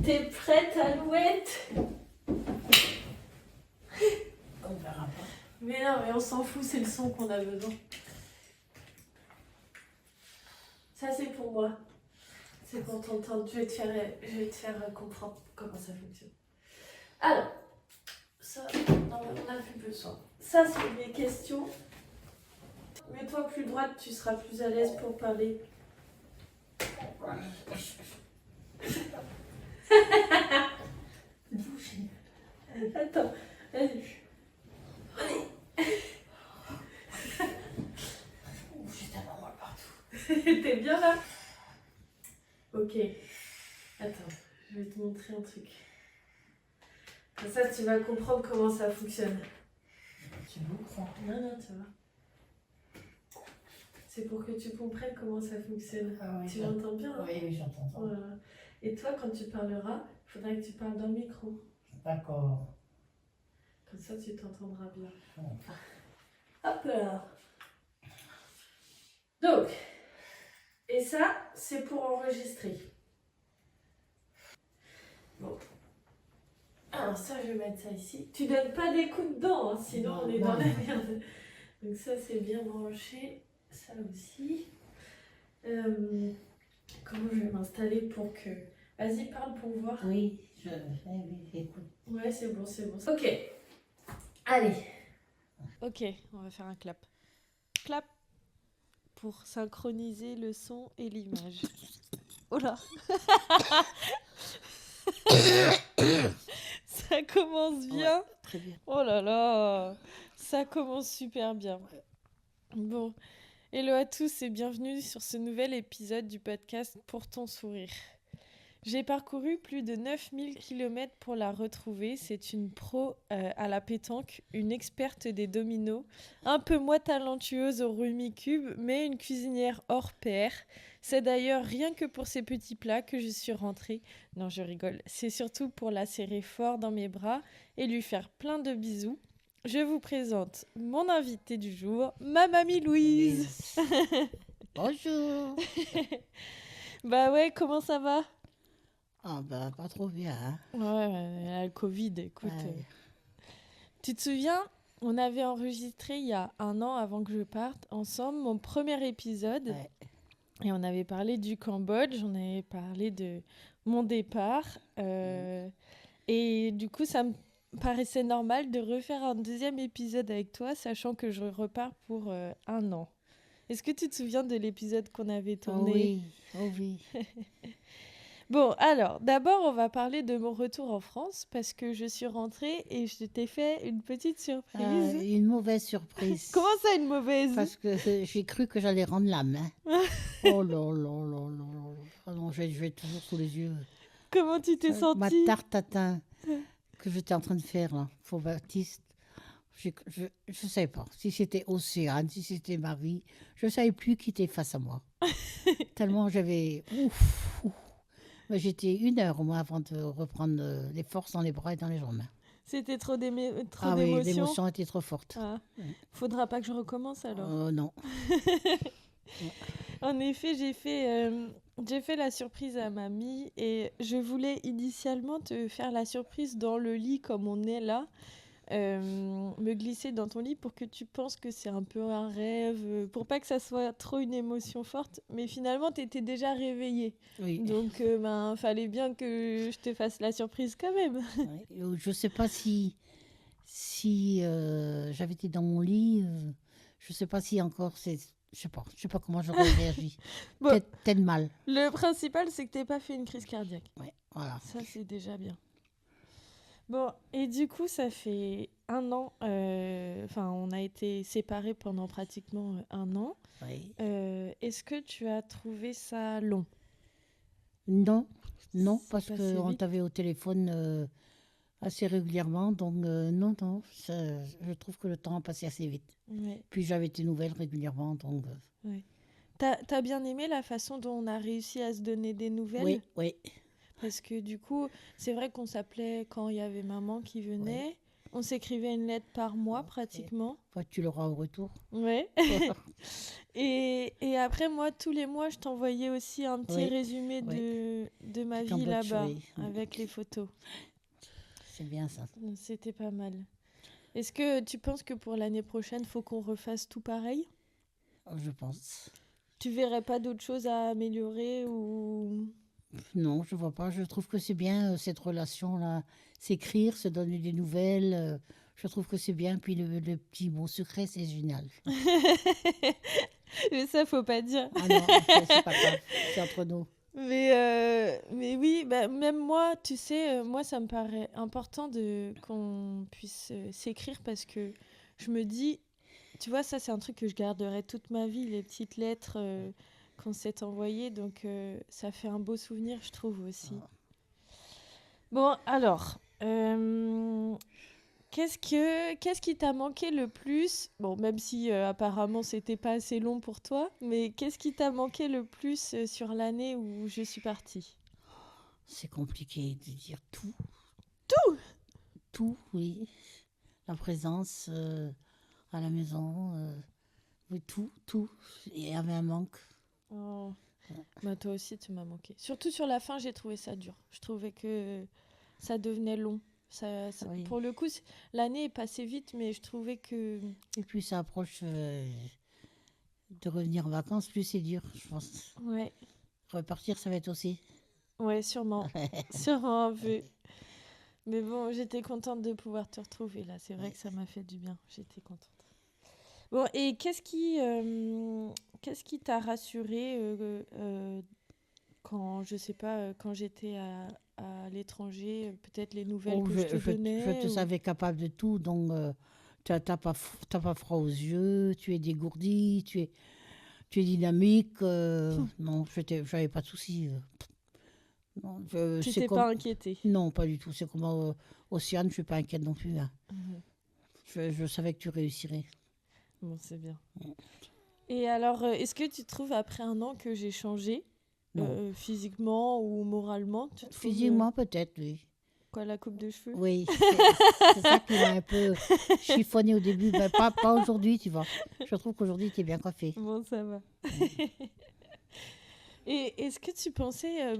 T'es prête, Alouette? On verra pas. Mais non, mais on s'en fout, c'est le son qu'on a besoin. Ça, c'est pour moi. C'est pour t'entendre. Je vais te faire comprendre comment ça fonctionne. Alors, ça, non, on n'a plus besoin. Ça, c'est mes questions. Mets-toi plus droite, tu seras plus à l'aise pour parler. Attends, vas-y. J'ai tellement mal partout. T'es bien là? Ok. Attends, je vais te montrer un truc. Comme ça, tu vas comprendre comment ça fonctionne. Tu m'ouvres ça? Non, tu vois. C'est pour que tu comprennes comment ça fonctionne. Ah oui, Tu m'entends bien, hein? Oui, j'entends ça. Voilà. Et toi, quand tu parleras, il faudra que tu parles dans le micro. D'accord. Comme ça, tu t'entendras bien. Bon. Hop là. Donc, et ça, c'est pour enregistrer. Bon. Alors ça, je vais mettre ça ici. Tu donnes pas des coups dedans, hein, sinon Non, on est non. dans la merde. Donc ça, c'est bien branché. Ça aussi. Comment je vais m'installer pour que... Vas-y, parle pour voir. Oui, écoute. Ouais, c'est bon. Ok. Allez. Ok, on va faire un clap. Clap pour synchroniser le son et l'image. Oh là. Ça commence bien. Ouais, très bien. Oh là là. Ça commence super bien. Bon. Hello à tous et bienvenue sur ce nouvel épisode du podcast Pour ton sourire. J'ai parcouru plus de 9000 km pour la retrouver. C'est une pro à la pétanque, une experte des dominos, un peu moins talentueuse au Rumicube, mais une cuisinière hors pair. C'est d'ailleurs rien que pour ces petits plats que je suis rentrée. Non, je rigole. C'est surtout pour la serrer fort dans mes bras et lui faire plein de bisous. Je vous présente mon invitée du jour, ma mamie Louise. Bonjour. Bah ouais, comment ça va ? Ah bah pas trop bien, hein. Ouais, le Covid, écoute. Ouais. Tu te souviens, on avait enregistré il y a 1 an avant que je parte ensemble mon premier épisode. Ouais. Et on avait parlé du Cambodge, on avait parlé de mon départ. Et du coup, ça me paraissait normal de refaire un deuxième épisode avec toi, sachant que je repars pour 1 an. Est-ce que tu te souviens de l'épisode qu'on avait tourné ? Oh oui. Bon, alors, d'abord, on va parler de mon retour en France parce que je suis rentrée et je t'ai fait une petite surprise. Une mauvaise surprise. Comment ça, une mauvaise ? Parce que j'ai cru que j'allais rendre la main. Oh là là là là là. Ah non, j'ai toujours sous les yeux. Comment tu t'es Ma sentie ? tarte tatin que j'étais en train de faire là, pour Baptiste. Je ne savais pas si c'était Océane, si c'était Marie. Je ne savais plus qui était face à moi. Tellement j'avais... Ouf. Mais j'étais 1 heure au moins avant de reprendre les forces dans les bras et dans les jambes. C'était trop Oui, d'émotions. l'émotion était trop forte. Ah. Faudra pas que je recommence alors. Non. En effet, j'ai fait la surprise à mamie et je voulais initialement te faire la surprise dans le lit comme on est là. Me glisser dans ton lit pour que tu penses que c'est un peu un rêve, pour pas que ça soit trop une émotion forte, mais finalement tu étais déjà réveillée. Oui. Donc fallait bien que je te fasse la surprise quand même. Ouais. Je ne sais pas si j'avais été dans mon lit. Je ne sais pas si encore c'est... Je sais pas comment j'aurais réagi. Bon. Peut-être mal. Le principal, c'est que t'aies pas fait une crise cardiaque. Ouais, voilà. Ça, c'est déjà bien. Bon, et du coup, ça fait 1 an. On a été séparés pendant pratiquement 1 an. Oui. Est-ce que tu as trouvé ça long ? Non, C'est parce passé qu'on vite. t'avait au téléphone assez régulièrement. Donc, non, je trouve que le temps a passé assez vite. Ouais. Puis, j'avais tes nouvelles régulièrement. Donc, T'as bien aimé la façon dont on a réussi à se donner des nouvelles ? oui. Parce que du coup, c'est vrai qu'on s'appelait quand il y avait maman qui venait. On s'écrivait une lettre par mois pratiquement. Enfin, tu l'auras au retour. Ouais. Et après, moi, tous les mois, je t'envoyais aussi un petit Oui, résumé oui. de ma Petit vie là-bas, embouchure, oui. avec les photos. C'est bien ça. C'était pas mal. Est-ce que tu penses que pour l'année prochaine, faut qu'on refasse tout pareil? Je pense. Tu verrais pas d'autres choses à améliorer ou... Non, je vois pas. Je trouve que c'est bien cette relation-là. S'écrire, se donner des nouvelles. Je trouve que c'est bien. Puis le petit mot secret, c'est génial. Mais ça, faut pas dire. Ah non, c'est pas grave. C'est entre nous. Mais oui, bah, même moi, tu sais, moi, ça me paraît important qu'on puisse s'écrire parce que je me dis, tu vois, ça, c'est un truc que je garderai toute ma vie, les petites lettres qu'on s'est envoyées. Donc, ça fait un beau souvenir, je trouve aussi. Bon, alors, qu'est-ce qui t'a manqué le plus? Bon, même si apparemment c'était pas assez long pour toi, mais qu'est-ce qui t'a manqué le plus sur l'année où je suis partie? C'est compliqué de dire tout. Tout! Tout, oui. La présence à la maison. Oui, tout. Il y avait un manque. Oh. Bah, toi aussi, tu m'as manqué. Surtout sur la fin, j'ai trouvé ça dur. Je trouvais que ça devenait long. Oui. Pour le coup, l'année est passée vite, mais je trouvais que... Et plus ça approche de revenir en vacances, plus c'est dur, je pense. Ouais, Repartir, ça va être aussi. ouais, sûrement. Sûrement un peu. Mais bon, j'étais contente de pouvoir te retrouver là. C'est vrai que ça m'a fait du bien. J'étais contente. Bon, et qu'est-ce qui t'a rassurée quand, je sais pas, quand j'étais à l'étranger, peut-être les nouvelles Oh, que je te donnais je te ou- savais capable de tout, donc tu n'as pas froid aux yeux, tu es dégourdi, tu es dynamique. Non, j'avais pas de soucis. Non, Tu c'est t'es comme... pas inquiétée. Non, pas du tout. C'est comme Océane, je ne suis pas inquiète non plus. Hein. Mhm. Je savais que tu réussirais. Bon, c'est bien. Et alors, est-ce que tu trouves après un an que j'ai changé Non. physiquement ou moralement? Tu trouves Physiquement, peut-être, oui. quoi, la coupe de cheveux? Oui, c'est ça qui m'a un peu chiffonné au début. Ben, pas aujourd'hui, tu vois. Je trouve qu'aujourd'hui, tu es bien coiffée. Bon, ça va. Et est-ce que tu pensais,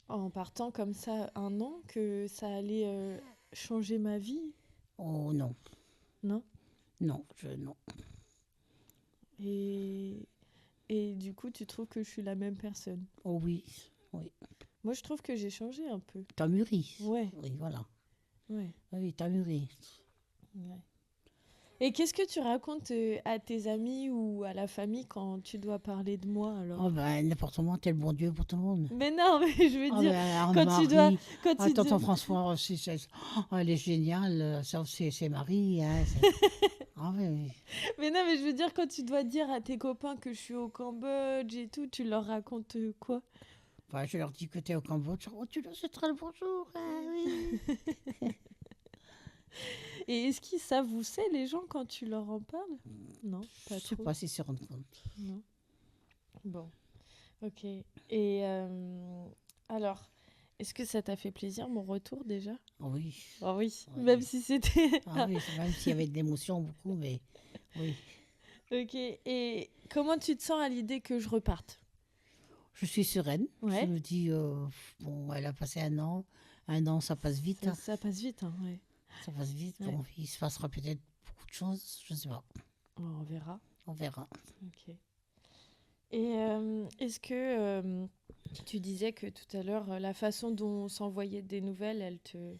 en partant comme ça un an, que ça allait changer ma vie? Oh non, Non? non, non. Et, et du coup, tu trouves que je suis la même personne? Oh oui, oui. Moi, je trouve que j'ai changé un peu. T'as mûri. Ouais, Oui, voilà. ouais, Oui, t'as mûri. ouais. Et qu'est-ce que tu racontes à tes amis ou à la famille quand tu dois parler de moi alors? Oh ben, n'importe comment, t'es le bon Dieu pour tout le monde. Mais non, mais je veux Oh dire, ben, alors, quand tu dois... Marie, Quand tu tonton dois... François, elle est géniale. Ça, c'est Marie. Hein, ah oui. Mais non, mais je veux dire, quand tu dois dire à tes copains que je suis au Cambodge et tout, tu leur racontes quoi? Enfin, je leur dis que t'es au Cambodge. Oh, tu leur souhaiteras le bonjour. Hein, oui. Et est-ce qu'ils savent où c'est, les gens, quand tu leur en parles? Non, Je pas sais trop. pas s'ils se rendent compte. Non. Bon, ok. Et alors, est-ce que ça t'a fait plaisir, mon retour, déjà? Oh oui. Ah oui, Oui. même si c'était... Ah oui, même s'il y avait de l'émotion beaucoup, mais oui. Ok, et comment tu te sens à l'idée que je reparte? Je suis sereine. Ouais. Je me dis, bon, elle a passé un an. Un an, ça passe vite. Hein. Ça passe vite, hein, ouais. Ça passe vite. Ouais. Bon, il se passera peut-être beaucoup de choses. Je sais pas. Bon, on verra. On verra. Ok. Et est-ce que tu disais que tout à l'heure, la façon dont on s'envoyait des nouvelles, elle te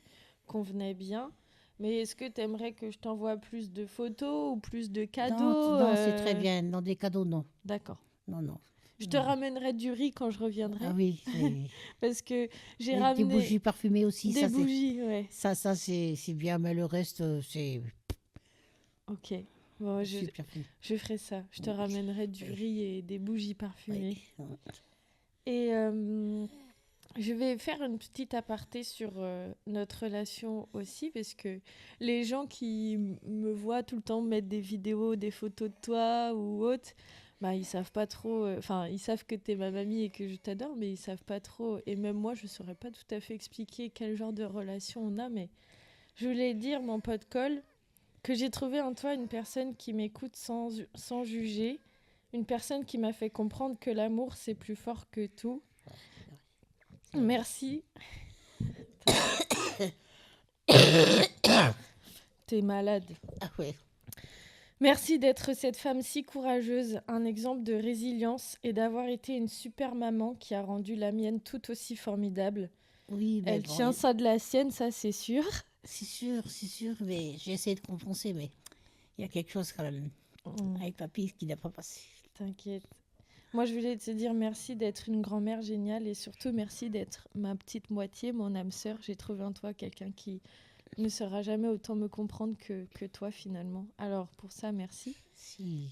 convenait bien. Mais est-ce que tu aimerais que je t'envoie plus de photos ou plus de cadeaux? Non, c'est très bien. Dans des cadeaux, non. D'accord. Non, non. Je te ramènerai du riz quand je reviendrai. Ah oui. Parce que j'ai Et ramené des bougies parfumées aussi. des ça, bougies, ouais. Ça, c'est bien. Mais le reste, c'est Ok. Bon, super fini. je ferai ça. Je te ramènerai du riz et des bougies parfumées. Oui. Et je vais faire une petite aparté sur notre relation aussi, parce que les gens qui me voient tout le temps mettre des vidéos, des photos de toi ou autre, bah, ils savent pas trop. Enfin, ils savent que t'es ma mamie et que je t'adore, mais ils savent pas trop. Et même moi, je saurais pas tout à fait expliquer quel genre de relation on a, mais Je voulais dire, mon pote Cole, que j'ai trouvé en toi une personne qui m'écoute sans juger, une personne qui m'a fait comprendre que l'amour, c'est plus fort que tout. Merci. T'es malade. Ah ouais. Merci d'être cette femme si courageuse, un exemple de résilience et d'avoir été une super maman qui a rendu la mienne tout aussi formidable. Oui, mais Elle bon, tient ça de la sienne, ça c'est sûr. c'est sûr, mais j'ai essayé de compenser, mais il y a quelque chose quand même avec papy qui n'a pas passé. T'inquiète. Moi, je voulais te dire merci d'être une grand-mère géniale et surtout merci d'être ma petite moitié, mon âme sœur. J'ai trouvé en toi quelqu'un qui ne saura jamais autant me comprendre que toi finalement. Alors pour ça, merci. Si,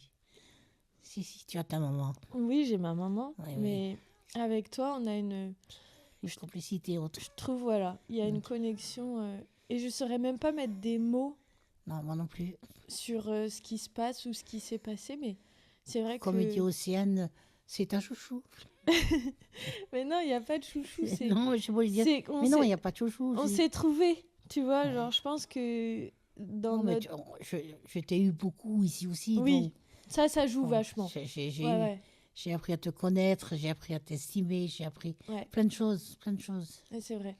tu as ta maman. Oui, j'ai ma maman, Oui, mais avec toi, on a une... Une complicité autre. Je trouve, voilà, il y a une connexion et je saurais même pas mettre des mots Non, moi non plus. sur ce qui se passe ou ce qui s'est passé, mais c'est vrai Comme que... dit Océane, c'est un chouchou. Mais non, il n'y a pas de chouchou. C'est... Non, je voulais dire. on Mais non, il s'est- n'y a pas de chouchou. On c'est- s'est trouvés, tu vois, Ouais. genre je pense que dans Non, mais notre... je t'ai eu beaucoup ici aussi. Oui, donc, ça joue bon, vachement. J'ai Ouais, ouais, j'ai appris à te connaître, j'ai appris à t'estimer, j'ai appris ouais, plein de choses, plein de choses. ouais, c'est vrai.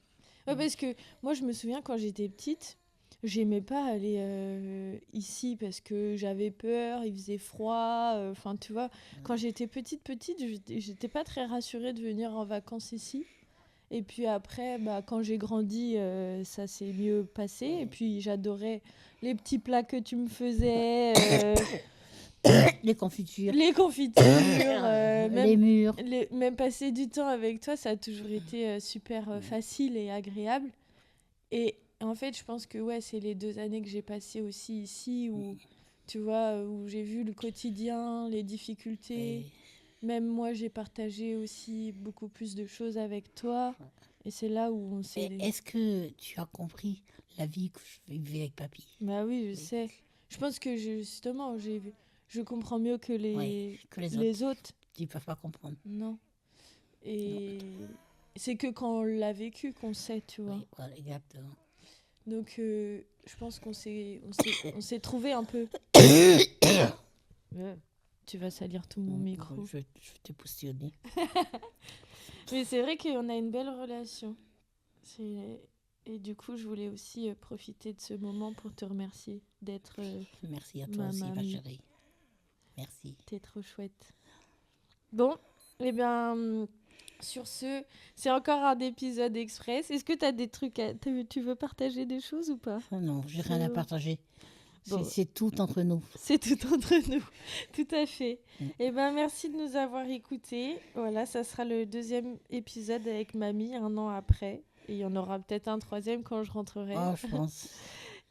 Ouais, parce que moi, je me souviens quand j'étais petite, j'aimais pas aller ici parce que j'avais peur, il faisait froid. Enfin, tu vois, quand j'étais petite, j'étais pas très rassurée de venir en vacances ici. Et puis après, bah, quand j'ai grandi, ça s'est mieux passé. Et puis j'adorais les petits plats que tu me faisais, Les confitures, les confitures, les même, murs. même passer du temps avec toi, ça a toujours été super facile et agréable. Et en fait, je pense que ouais, c'est les 2 années que j'ai passées aussi ici où, tu vois, où j'ai vu le quotidien, les difficultés. Et- Même moi, j'ai partagé aussi beaucoup plus de choses avec toi. Et c'est là où on s'est... et est-ce que tu as compris la vie que je vivais avec papy? Bah oui, je Oui. sais. Je pense que justement, je comprends mieux que Oui, que les les autres. Ils ne peuvent pas comprendre. Non. Et c'est que quand on l'a vécu qu'on sait, tu vois. Oui, voilà, exactement. Donc, je pense on s'est trouvé un peu. Tu vas salir tout mon micro. Je t'ai postillonné. Mais c'est vrai qu'on a une belle relation. Et du coup, je voulais aussi profiter de ce moment pour te remercier d'être... Merci à toi Ma aussi, ma mamie. chérie. Merci. T'es trop chouette. Bon, eh bien, sur ce, c'est encore un épisode express. Est-ce que t'as des trucs tu veux partager des choses ou pas? Oh non, j'ai rien à partager. Bon. C'est tout entre nous. C'est tout entre nous, tout à fait. Mm. Eh ben, merci de nous avoir écoutés. Voilà, ça sera le 2e épisode avec mamie 1 an après. Et il y en aura peut-être un 3e quand je rentrerai. Oh, je pense.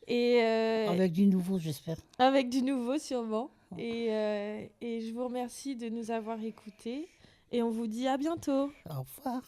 Et Avec du nouveau, j'espère. avec du nouveau sûrement. Et je vous remercie de nous avoir écoutés. Et on vous dit à bientôt. Au revoir.